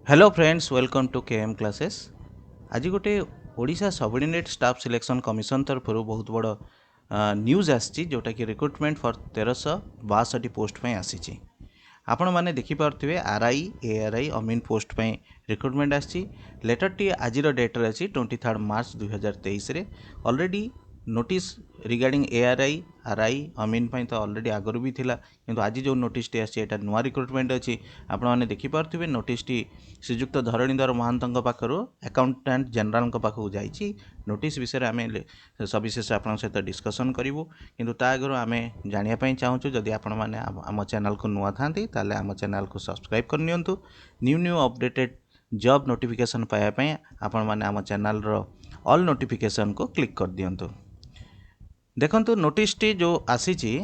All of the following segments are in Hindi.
Hello friends, welcome to KM classes. आज गोटे Odisha subordinate staff selection commission तरफ बहुत बड़ न्यूज आसी जोटा कि रिक्रुटमेंट फॉर 1362 पोस्ट पे आसी। आपण मैंने देखिपे आरआई एआरआई अमीन पोस्ट पे रिक्रुटमेंट आसी। लेटर टी आज डेट्रे अच्छी 23 March 2023 already notice regarding ARI RI अमीन तो ऑलरेडी आगुरी भी थिला, किंतु आज जो नोटिस टी आसी एटा नुआ रिक्रुटमेंट अच्छी। आपण मैंने देखिपे नोटिस टी श्रीजुक्त धरणीधर महांत पाखर अकाउंटेंट जनरल पाखक जाइए। नोटिस विषय आम सविशेष आप सहित डिस्कसन करूँ, किंतु ता आगे आम जानापी चाहूँ जदि आपण मैंने आम चैनल को नुआ था आम चैनल को सब्सक्राइब करनी। New new updated job notification पाइबापी आपण मैंने आम चैनल ऑल नोटिफिकेशन को क्लिक कर दिंतु। देखंतु नोटिस टी जो आसी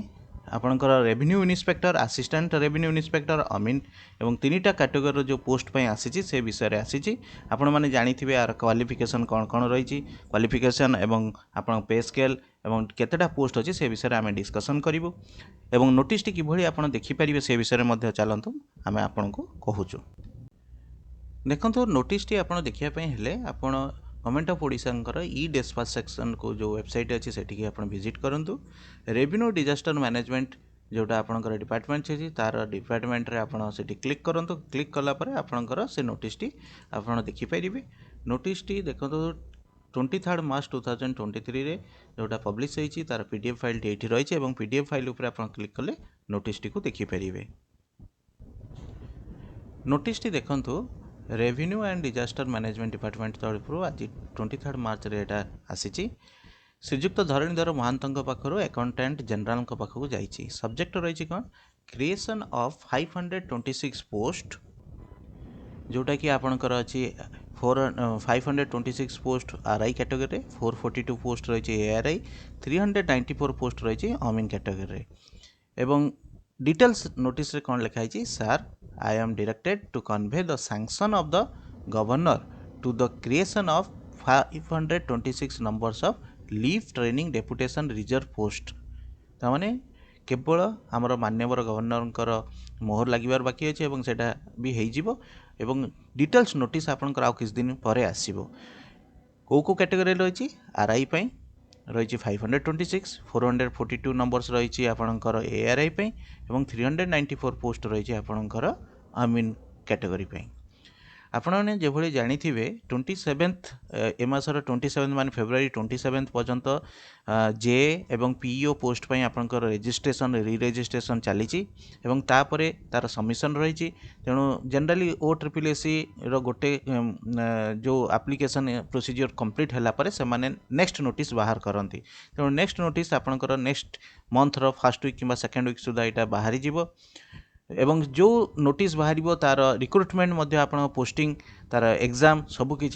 आपणकर revenue inspector, assistant revenue inspector अमीन एवं तीनटा कैटेगरी जो पोस्ट पे आसी से विषय आसी। आपण मैंने जानिथिबे यार क्वालिफिकेशन कौन कौन रही, क्वालिफिकेशन एवं आपण पे स्केल एवं केतेटा पोस्ट अच्छी से विषय आम डिस्कसन करूँ एवं नोटिस टी किभली आपण देखिपारे से विषय में चलतु आम आपन को कहूँ। देखो नोटिस टी आप देखापी हेले आपण government of Odisha E dispatch section को जो वेबसाइट अच्छी से आप विजिट करूँ। रेवेन्यू डिजास्टर मैनेजमेंट जोटा आपंकर डिपार्टमेंट अच्छी तार डिपार्टमेंट आपड़ी क्लिक करूँ। क्लिक कलापर आपंकर से नोटिस टी आप देखिपारे। नोटिस टी देखो 23 मार्च 2023 जोटा पब्लिश होती तार पीडीएफ फाइल ये रही। पीडीएफ फाइल उपर आप क्लिक कले नोटिस टी को देखिपारे। नोटिस टी देखंतु revenue and disaster management department तरफ आज 23 मार्च यहाँ आसी। श्रीजुक्त धरणीधर महांत पाखर अकाउंटेंट जनरल पाखक जाइए। सब्जेक्ट रही कौन, क्रिएशन ऑफ 526 पोस्ट जोटा कि आपणकर अच्छी 526 पोस्ट आरआई कैटेगरी, 442 पोस्ट रही एआरआई, 394 पोस्ट रही अमीन कैटेगरी। एवं डिटेल्स नोटिस रे कौन लिखाई, sir I am directed to convey the sanction of the governor to the creation of 526 numbers of leave training deputation reserve post. तामाने केवल आमर मान्यवर गवर्नर मोहर लगिबार बाकी अच्छे और सेटा भी हो एवं डिटेल्स नोटिस आपनकर आउ किछ दिन पर आसीबो। को कैटेगरी रही आरआई रही 526, 442 नंबर्स रही आपणकर एआरआई एवं 394 पोस्ट रही आपणकर अमीन कैटेगरी। आपण मैंने जो भाई जानिथिबे 27 ए मासर 27 मान फेब्रुआरी 27 पर्यंत जे एवं पीईओ पोस्ट पे आपनकर रजिस्ट्रेशन री रजिस्ट्रेशन चली तापरे तार सबमिशन रही। तेणु जनरली OSSSC रो गोटे जो एप्लिकेशन प्रोसीजर कंप्लीट होला परे से माने नेक्स्ट नोटिस बाहर करती। तेणु नेक्स्ट नोटिस आपनकर next month row first week किंबा सेकेंड वीक सुधा यहाँ बाहरी जीवो एवं जो नोटिस बाहर तार रिक्रुटमेंट मध्य आपण पोस्टिंग तार एग्जाम सबकि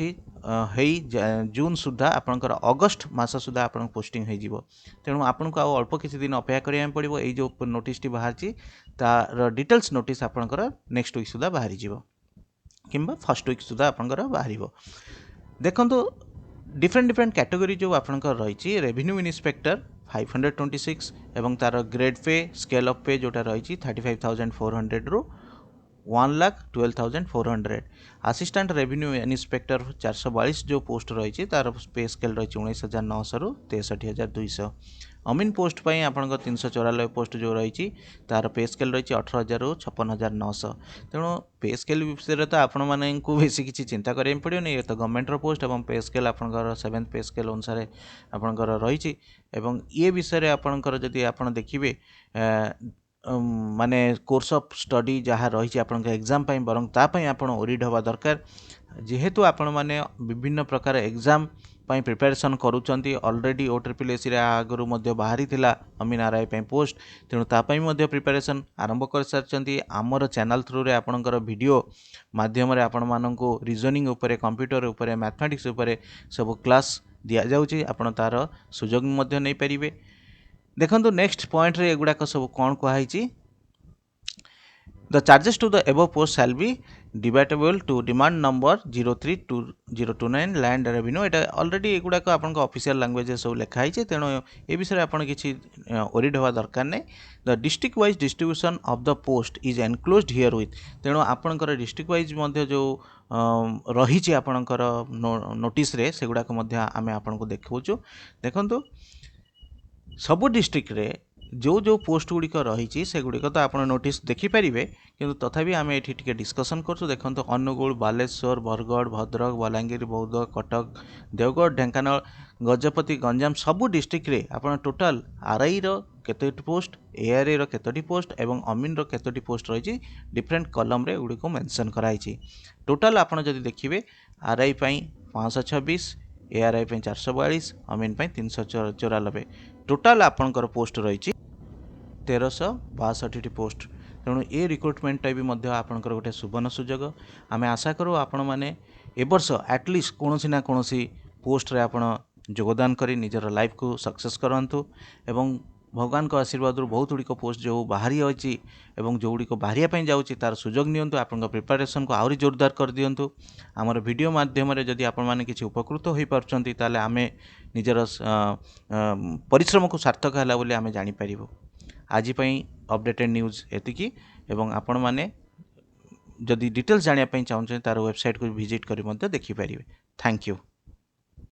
जून सुधा आपणकर अगस्ट मास सुधा आप पोस्टिंग हो। तेणु आपन को अल्प किसी दिन अपेक्षा करिया पड़ो। ये जो नोटिस टी बाहर तार डिटेल्स नोटिस आपणकर नेक्स्ट वीक सुधा बाहरी जीवो किंबा फर्स्ट वीक सुधा आपणकर बाहर। देखंतु डिफरेंट डिफरेंट कैटेगरी जो आपणकर रही रेवेन्यू इन्स्पेक्टर 526 एवं तार ग्रेड पे स्केल ऑफ पे जोटा रही 35,400 रु 1,12,400। असिस्टेंट रेवेन्यू इन्स्पेक्टर 442 जो पोस्ट रही तार पे स्केल रही 19,900 रु 63,200। अमीन पोस्ट पर आपंकर 394 पोस्ट जो रही तार पे स्केल रही 18,000 रु 56,900। तेणु पे स्केल विषय तो आपण मानू बेस किसी चिंता करें पड़ोनी। ये तो गवर्नमेंट पोस्ट और पे स्केल आपंकर 7th पे स्केल अनुसार आपंकर रही। ये विषय आपंकर जदि आप देखिए माने कोर्स ऑफ स्टडी जहाँ रही आपन एग्जाम बरंग तापाई आप ओरिड हवा दरकार। जेहेतु आपण माने विभिन्न प्रकार एग्जाम प्रिपेरेसन करुँच ऑलरेडी OSSSC आगु बाहरी अमीन आरआई पोस्ट। तेणु तापाई प्रिपेरेसन आरंभ कर सारी। आमर चैनल थ्रू रे आपणकर वीडियो माध्यम आपण मानक रीजनिंग उपरे, कंप्यूटर उपरे, मैथमेटिक्स उपरे सब क्लास दिया जाउची। आपण तार सुजोग मध्य नहीं पारिबे। देखंतु नेक्स्ट पॉइंट रे एगुड़ाक सब कौन कहुई, the charges to the above post shall be debatable to demand number 032029 land revenue एटा ऑलरेडी एगुड़ाक आपन ऑफिशियल लैंग्वेज सब लिखाई है तेणु ए विषय आपन किसी ओरिड हवा दरकार नहीं the district wise distribution of the post is enclosed here with तेणु आपनकर डिस्ट्रिक्ट वाइज मध्य जो रही आपनकर नोटिस रे सेगुड़ाक मध्य आमे आपन को देखौछु देखंतु सबु डिस्ट्रिक्ट रे जो जो पोस्ट गुड़िक रही से गुड़िक तो आप नोटिस देखिपारे किंतु तथापि आम ये डिस्कसन करूँ देखो अनुगुल बालेश्वर बरगढ़ भद्रक बलांगीर बौद्ध कटक देवगढ़ ढेंकानाल गजपति गंजाम सबू डिस्ट्रिक्ट रे आप टोटाल आरआई केतोटी पोस्ट एआरआई केतोटी पोस्ट एवं अमीन केतोटी पोस्ट रही डिफरेंट कलम रे गुड़ी को मेंशन कराई टोटाल आप देखिए आरआई 526 एआरआई 442 अमीन 394 टोटाल आपणकर पोस्ट रही 1362 पोस्ट तेणु ये रिक्रुटमेंटा भी आपणकर गोटे सुवर्ण सुजोग आम आशा करूँ आपण मैंने ए वर्ष एटलिस्ट कौन ना कौन पोस्ट रे आपण योगदान करी निजर लाइफ को सक्सेस करंतु एवं भगवान को आशीर्वाद बहुत गुड़िक पोस्ट जो बाहरी अच्छी एवं जो गुड़िक बाहर जाऊँगी तार सुजोग नियंतु आपण प्रिपरेशन को आहरी जोरदार कर दियंतु आमर वीडियो माध्यम जदि आपण मैंने किसी उपकृत हो पारछंती ताले आमे निजर परिश्रम को सार्थक है बोली आमे जानि परिबो आज अपडेटेड न्यूज एतिकी एवं आपण मैंने जदि डिटेल्स जानिया चाहते तार वेबसाइट को विजिट करी देखिपारे। Thank you.